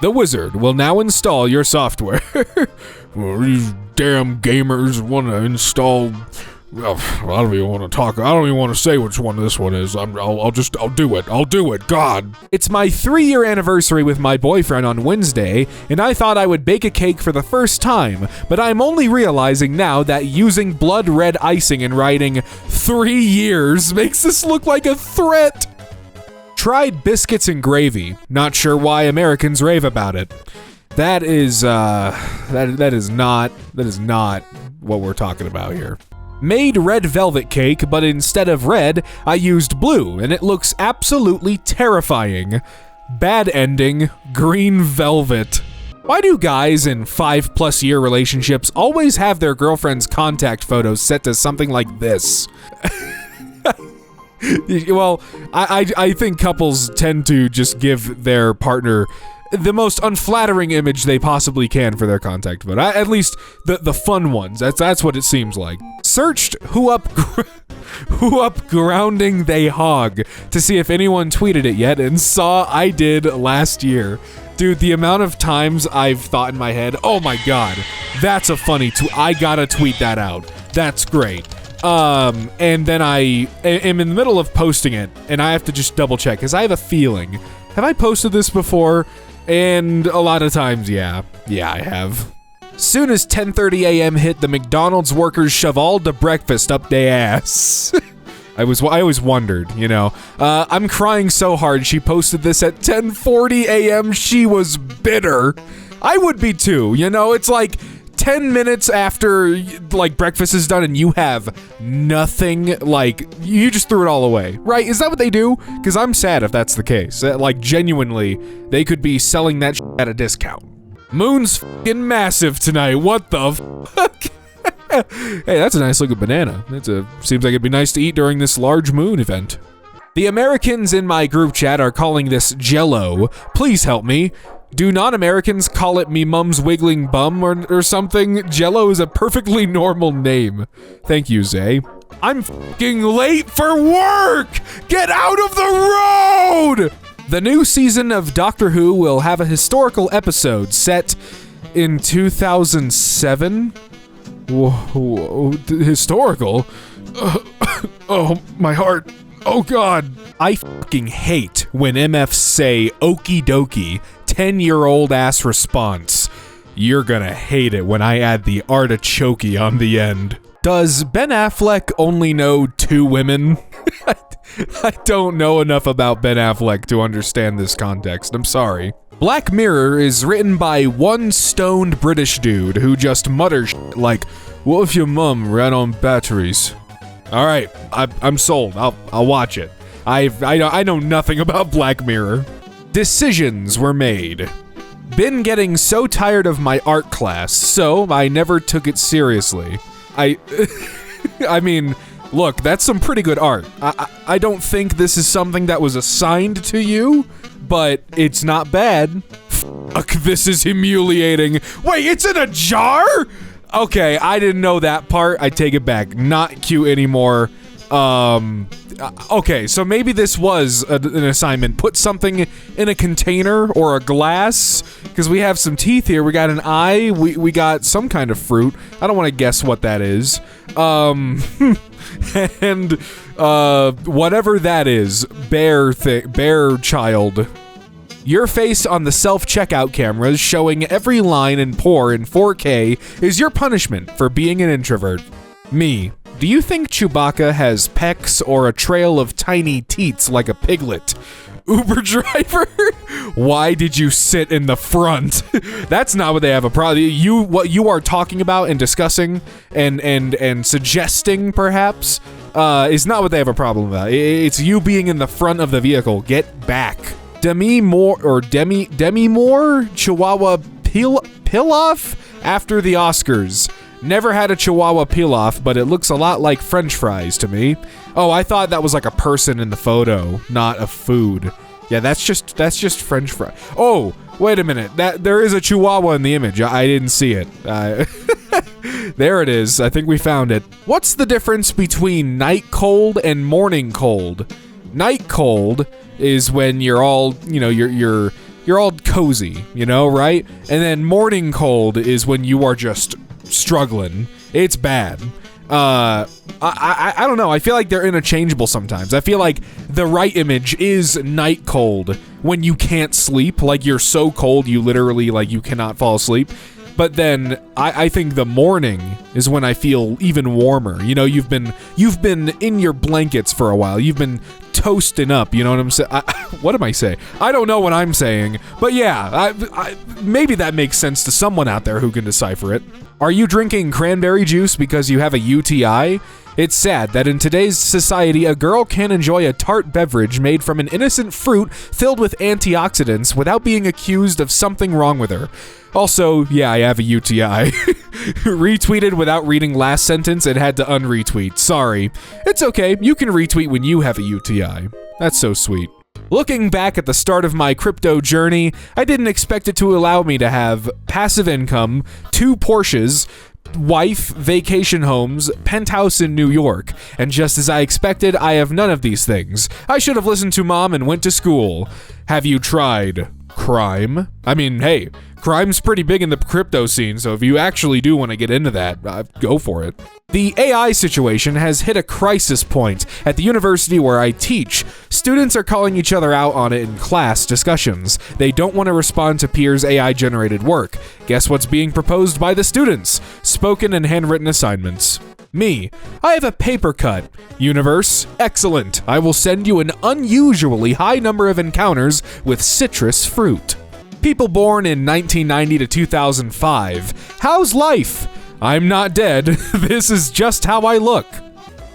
The wizard will now install your software. Well, these damn gamers want to install... Well, I don't even want to talk. I don't even want to say which one this one is. I'll do it. I'll do it. God. It's my 3-year anniversary with my boyfriend on Wednesday, and I thought I would bake a cake for the first time, but I'm only realizing now that using blood red icing and writing 3 years makes this look like a threat. Tried biscuits and gravy. Not sure why Americans rave about it. That is not what we're talking about here. Made red velvet cake, but instead of red, I used blue, and it looks absolutely terrifying. Bad ending, green velvet. Why do guys in 5+ year relationships always have their girlfriend's contact photos set to something like this? Well, I think couples tend to just give their partner the most unflattering image they possibly can for their contact photo. At least the fun ones. That's what it seems like. Searched who up grounding they hog to see if anyone tweeted it yet, and saw I did last year. Dude, the amount of times I've thought in my head, oh my god, that's a funny tweet. I gotta tweet that out. That's great. And then I am in the middle of posting it, and I have to just double check, because I have a feeling. Have I posted this before? And a lot of times, yeah, I have. Soon as 10:30 a.m. hit, the McDonald's workers shove all the breakfast up their ass. I always wondered, you know. I'm crying so hard she posted this at 10:40 a.m. She was bitter. I would be too, you know. It's like 10 minutes after, like, breakfast is done and you have nothing, like, you just threw it all away, right? Is that what they do? Because I'm sad if that's the case. Like, genuinely, they could be selling that shit at a discount. Moon's f***ing massive tonight. What the fuck? Hey, that's a nice looking banana. Seems like it'd be nice to eat during this large moon event. The Americans in my group chat are calling this Jell-O. Please help me. Do non-Americans call it me mum's wiggling bum or something? Jell-O is a perfectly normal name. Thank you, Zay. I'm f***ing late for work! Get out of the road! The new season of Doctor Who will have a historical episode set in 2007. Whoa, historical? Oh, my heart. Oh god. I fucking hate when MFs say okie dokie, 10-year-old ass response. You're gonna hate it when I add the artichokey on the end. Does Ben Affleck only know 2 women? I don't know enough about Ben Affleck to understand this context. I'm sorry. Black Mirror is written by one stoned British dude who just mutters shit like, what if your mum ran on batteries? All right, I'm sold. I'll watch it. I know nothing about Black Mirror. Decisions were made. Been getting so tired of my art class, so I never took it seriously. I mean, look, that's some pretty good art. I don't think this is something that was assigned to you, but it's not bad. Fuck, this is humiliating. Wait, it's in a jar? Okay, I didn't know that part. I take it back. Not cute anymore. Okay, so maybe this was an assignment. Put something in a container or a glass, because we have some teeth here. We got an eye. We got some kind of fruit. I don't want to guess what that is. And whatever that is, bear child. Your face on the self-checkout cameras showing every line and pore in 4K is your punishment for being an introvert. Me. Do you think Chewbacca has pecs or a trail of tiny teats like a piglet? Uber driver? Why did you sit in the front? That's not what they have a problem. What you are talking about and discussing and suggesting perhaps is not what they have a problem about. It's you being in the front of the vehicle. Get back. Demi Moore, Chihuahua Pilaf after the Oscars. Never had a Chihuahua Pilaf, but it looks a lot like French fries to me. Oh, I thought that was like a person in the photo, not a food. Yeah, that's just French fry. Oh, wait a minute. There is a Chihuahua in the image. I didn't see it. There it is. I think we found it. What's the difference between night cold and morning cold? Night cold is when you're all, you know, you're you're all cozy, you know, right? And then morning cold is when you are just struggling. It's bad. I don't know. I feel like they're interchangeable sometimes. I feel like the right image is night cold when you can't sleep, like you're so cold you literally like you cannot fall asleep. But then I think the morning is when I feel even warmer. You know, you've been in your blankets for a while. You've been toasting up, you know what I'm saying? What am I saying? I don't know what I'm saying, but yeah, maybe that makes sense to someone out there who can decipher it. Are you drinking cranberry juice because you have a UTI? It's sad that in today's society, a girl can enjoy a tart beverage made from an innocent fruit filled with antioxidants without being accused of something wrong with her. Also, yeah, I have a UTI. Retweeted without reading last sentence and had to unretweet. Sorry. It's okay, you can retweet when you have a UTI. That's so sweet. Looking back at the start of my crypto journey, I didn't expect it to allow me to have passive income, 2 Porsches, wife, vacation homes, penthouse in New York, and just as I expected, I have none of these things. I should have listened to mom and went to school. Have you tried crime? I mean, hey, crime's pretty big in the crypto scene, so if you actually do want to get into that, go for it. The AI situation has hit a crisis point at the university where I teach. Students are calling each other out on it in class discussions. They don't want to respond to peers' AI-generated work. Guess what's being proposed by the students? Spoken and handwritten assignments. Me. I have a paper cut. Universe. Excellent. I will send you an unusually high number of encounters with citrus fruit. People born in 1990 to 2005. How's life? I'm not dead. This is just how I look.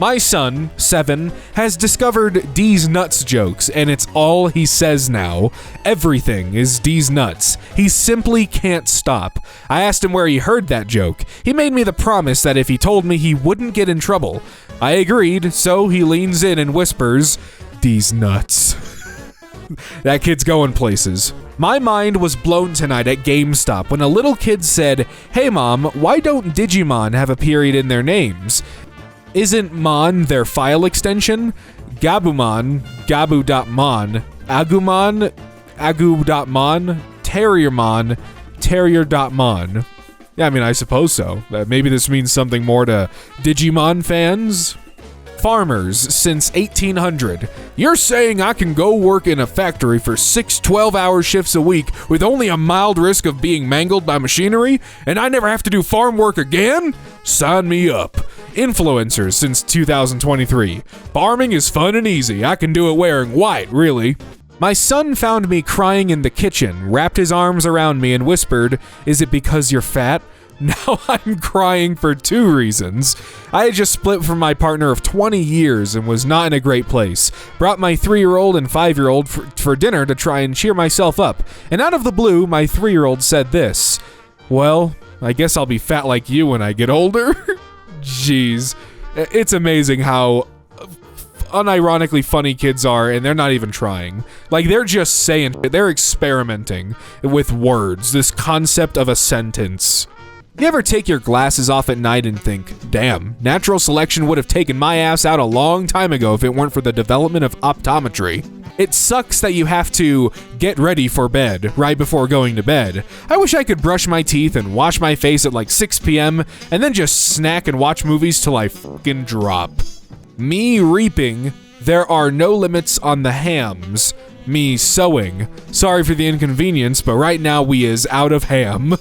My son, 7, has discovered D's nuts jokes, and it's all he says now. Everything is D's nuts. He simply can't stop. I asked him where he heard that joke. He made me the promise that if he told me he wouldn't get in trouble. I agreed, so he leans in and whispers, D's nuts. That kid's going places. My mind was blown tonight at GameStop when a little kid said, "Hey mom, why don't Digimon have a period in their names? Isn't Mon their file extension? Gabumon, Gabu.mon, Agumon, Agu.mon, Terriermon, Terrier.mon." Yeah, I mean, I suppose so. Maybe this means something more to Digimon fans? Farmers since 1800. You're saying I can go work in a factory for 6 12-hour shifts a week with only a mild risk of being mangled by machinery, and I never have to do farm work again? Sign me up. Influencers since 2023. Farming is fun and easy. I can do it wearing white, really. My son found me crying in the kitchen, wrapped his arms around me and whispered, "Is it because you're fat?" Now I'm crying for 2 reasons. I had just split from my partner of 20 years and was not in a great place. Brought my 3-year-old and 5-year-old for dinner to try and cheer myself up. And out of the blue, my 3-year-old said this, "Well, I guess I'll be fat like you when I get older." Jeez. It's amazing how unironically funny kids are, and they're not even trying. Like, they're just saying, they're experimenting with words, this concept of a sentence. You ever take your glasses off at night and think, damn, natural selection would have taken my ass out a long time ago if it weren't for the development of optometry? It sucks that you have to get ready for bed right before going to bed. I wish I could brush my teeth and wash my face at like 6 p.m. and then just snack and watch movies till I fucking drop. Me reaping, there are no limits on the hams. Me sewing, sorry for the inconvenience, but right now we is out of ham.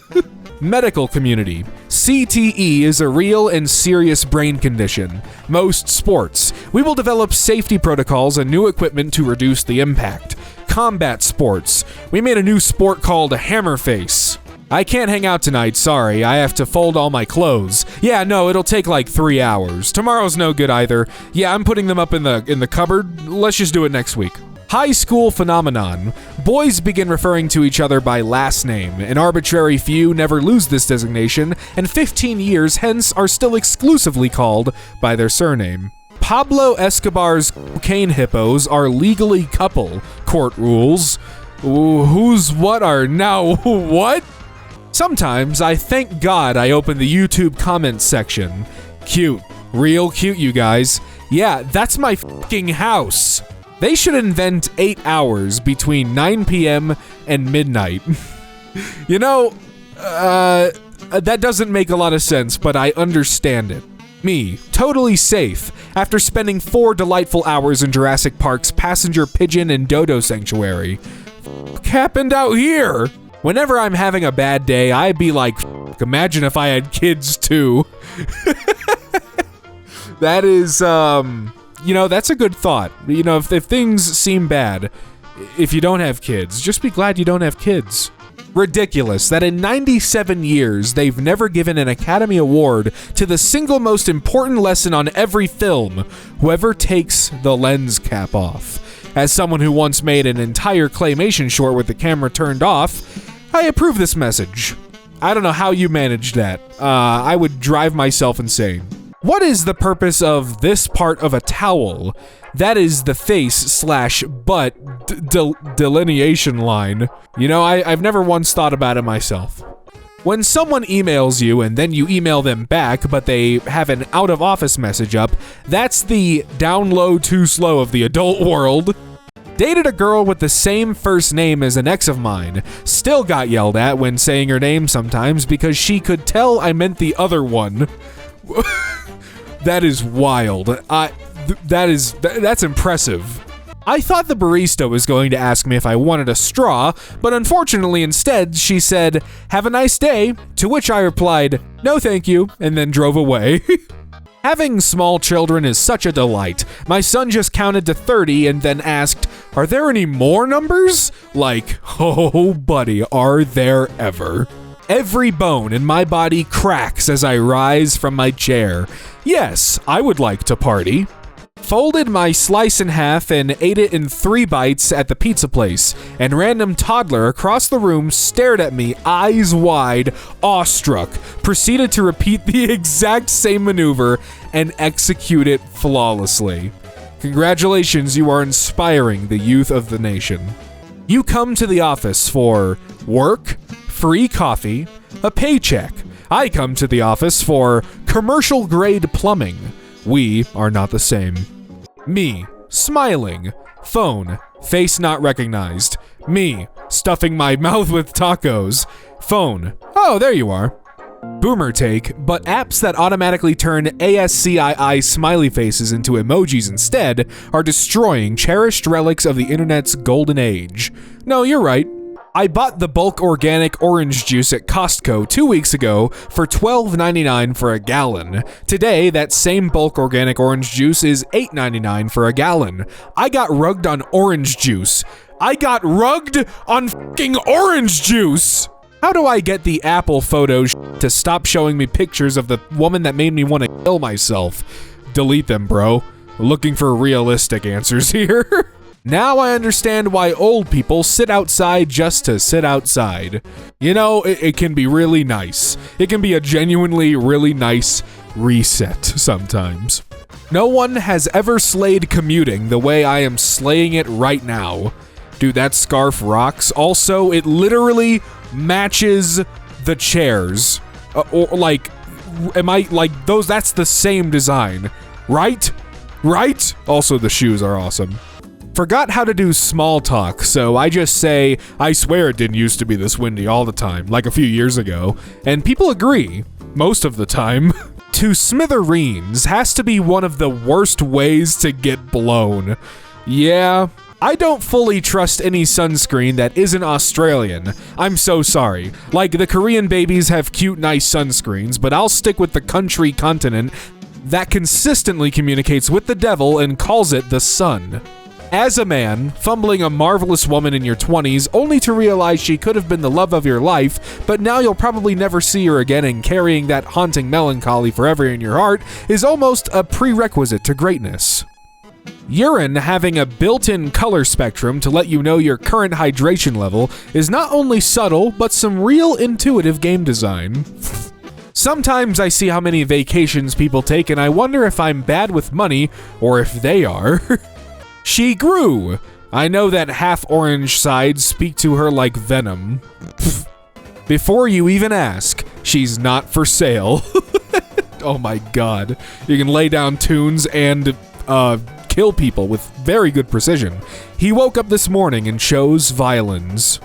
Medical community. CTE is a real and serious brain condition. Most sports. We will develop safety protocols and new equipment to reduce the impact. Combat sports. We made a new sport called Hammerface. I can't hang out tonight, sorry. I have to fold all my clothes. Yeah, no, it'll take like 3 hours. Tomorrow's no good either. Yeah, I'm putting them up in the cupboard. Let's just do it next week. High school phenomenon. Boys begin referring to each other by last name. An arbitrary few never lose this designation, and 15 years hence are still exclusively called by their surname. Pablo Escobar's cocaine hippos are legally couple. Court rules. Who's what are now what? Sometimes I thank God I opened the YouTube comments section. Cute. Real cute, you guys. Yeah, that's my fucking house. They should invent 8 hours between 9 p.m. and midnight. You know, that doesn't make a lot of sense, but I understand it. Me, totally safe, after spending 4 delightful hours in Jurassic Park's passenger pigeon and dodo sanctuary. What happened out here? Whenever I'm having a bad day, I'd be like, imagine if I had kids too. That is, you know, that's a good thought. You know, if things seem bad, if you don't have kids, just be glad you don't have kids. Ridiculous that in 97 years, they've never given an Academy Award to the single most important lesson on every film, whoever takes the lens cap off. As someone who once made an entire claymation short with the camera turned off, I approve this message. I don't know how you managed that. I would drive myself insane. What is the purpose of this part of a towel? That is the face/butt delineation line. You know, I've never once thought about it myself. When someone emails you and then you email them back, but they have an out of office message up, that's the down low too slow of the adult world. Dated a girl with the same first name as an ex of mine. Still got yelled at when saying her name sometimes because she could tell I meant the other one. That is wild. That's impressive. I thought the barista was going to ask me if I wanted a straw, but unfortunately instead she said, "Have a nice day," to which I replied, "No thank you," and then drove away. Having small children is such a delight. My son just counted to 30 and then asked, "Are there any more numbers?" Like, oh buddy, are there ever? Every bone in my body cracks as I rise from my chair. Yes, I would like to party. Folded my slice in half and ate it in 3 bites at the pizza place, and random toddler across the room stared at me eyes wide, awestruck, proceeded to repeat the exact same maneuver and execute it flawlessly. Congratulations, you are inspiring the youth of the nation. You come to the office for work, free coffee, a paycheck. I come to the office for commercial grade plumbing. We are not the same. Me, smiling. Phone, face not recognized. Me, stuffing my mouth with tacos. Phone, oh, there you are. Boomer take, but apps that automatically turn ASCII smiley faces into emojis instead are destroying cherished relics of the internet's golden age. No, you're right. I bought the bulk organic orange juice at Costco 2 weeks ago for $12.99 for a gallon. Today, that same bulk organic orange juice is $8.99 for a gallon. I got rugged on orange juice. I got rugged on fucking orange juice! How do I get the Apple photos to stop showing me pictures of the woman that made me want to kill myself? Delete them, bro. Looking for realistic answers here. Now I understand why old people sit outside just to sit outside. You know, it can be really nice. It can be a genuinely really nice reset sometimes. No one has ever slayed commuting the way I am slaying it right now. Dude, that scarf rocks. Also, it literally matches the chairs. Or like, am I like those? That's the same design, right? Right? Also, the shoes are awesome. Forgot how to do small talk, so I just say, "I swear it didn't used to be this windy all the time," like a few years ago. And people agree, most of the time. To smithereens has to be one of the worst ways to get blown. Yeah, I don't fully trust any sunscreen that isn't Australian. I'm so sorry. Like, the Korean babies have cute, nice sunscreens, but I'll stick with the country continent that consistently communicates with the devil and calls it the sun. As a man, fumbling a marvelous woman in your 20s only to realize she could have been the love of your life, but now you'll probably never see her again, and carrying that haunting melancholy forever in your heart is almost a prerequisite to greatness. Urine having a built-in color spectrum to let you know your current hydration level is not only subtle, but some real intuitive game design. Sometimes I see how many vacations people take and I wonder if I'm bad with money or if they are. She grew. I know that half orange sides speak to her like venom. Before you even ask, she's not for sale. Oh my god. You can lay down tunes and kill people with very good precision. He woke up this morning and chose violins.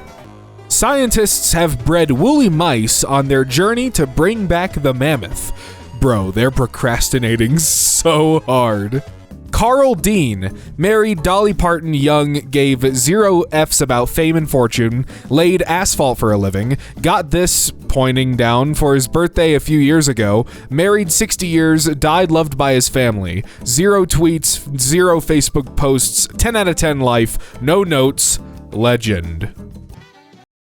Scientists have bred woolly mice on their journey to bring back the mammoth. Bro, they're procrastinating so hard. Carl Dean married Dolly Parton young, gave 0 Fs about fame and fortune, laid asphalt for a living, got this pointing down for his birthday a few years ago, married 60 years, died loved by his family, 0 tweets, 0 Facebook posts, 10 out of 10 life, no notes, legend.